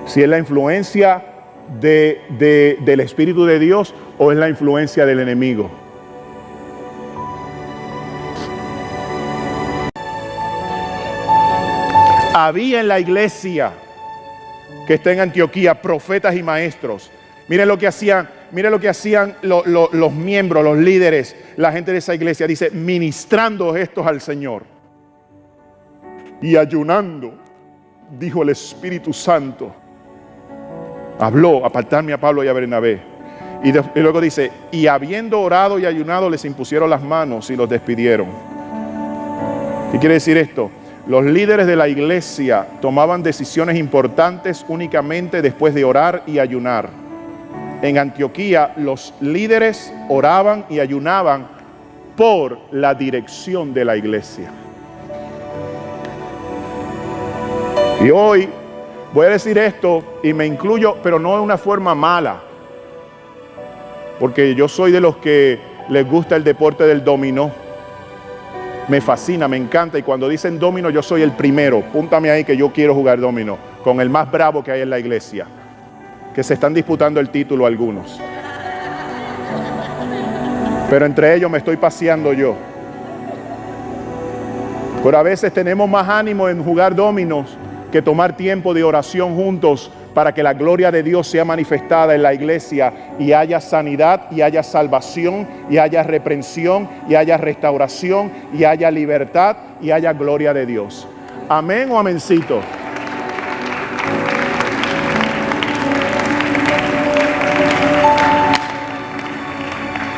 Si es la influencia del Espíritu de Dios o es la influencia del enemigo. Había en la iglesia que está en Antioquía profetas y maestros. Miren lo que hacían los miembros, los líderes, la gente de esa iglesia. Dice, ministrando estos al Señor y ayunando, dijo el Espíritu Santo. Habló, apartarme a Pablo y a Bernabé. Y luego dice, y habiendo orado y ayunado, les impusieron las manos y los despidieron. ¿Qué quiere decir esto? Los líderes de la iglesia tomaban decisiones importantes únicamente después de orar y ayunar. en Antioquía los líderes oraban y ayunaban por la dirección de la iglesia. Y hoy voy a decir esto y me incluyo, pero no de una forma mala, porque yo soy de los que les gusta el deporte del dominó. Me fascina, me encanta, y cuando dicen dominó yo soy el primero. Púntame ahí que yo quiero jugar dominó con el más bravo que hay en la iglesia, que se están disputando el título algunos. Pero entre ellos me estoy paseando yo. Pero a veces tenemos más ánimo en jugar dominos que tomar tiempo de oración juntos para que la gloria de Dios sea manifestada en la iglesia y haya sanidad, y haya salvación, y haya reprensión, y haya restauración, y haya libertad, y haya gloria de Dios. Amén o amencito.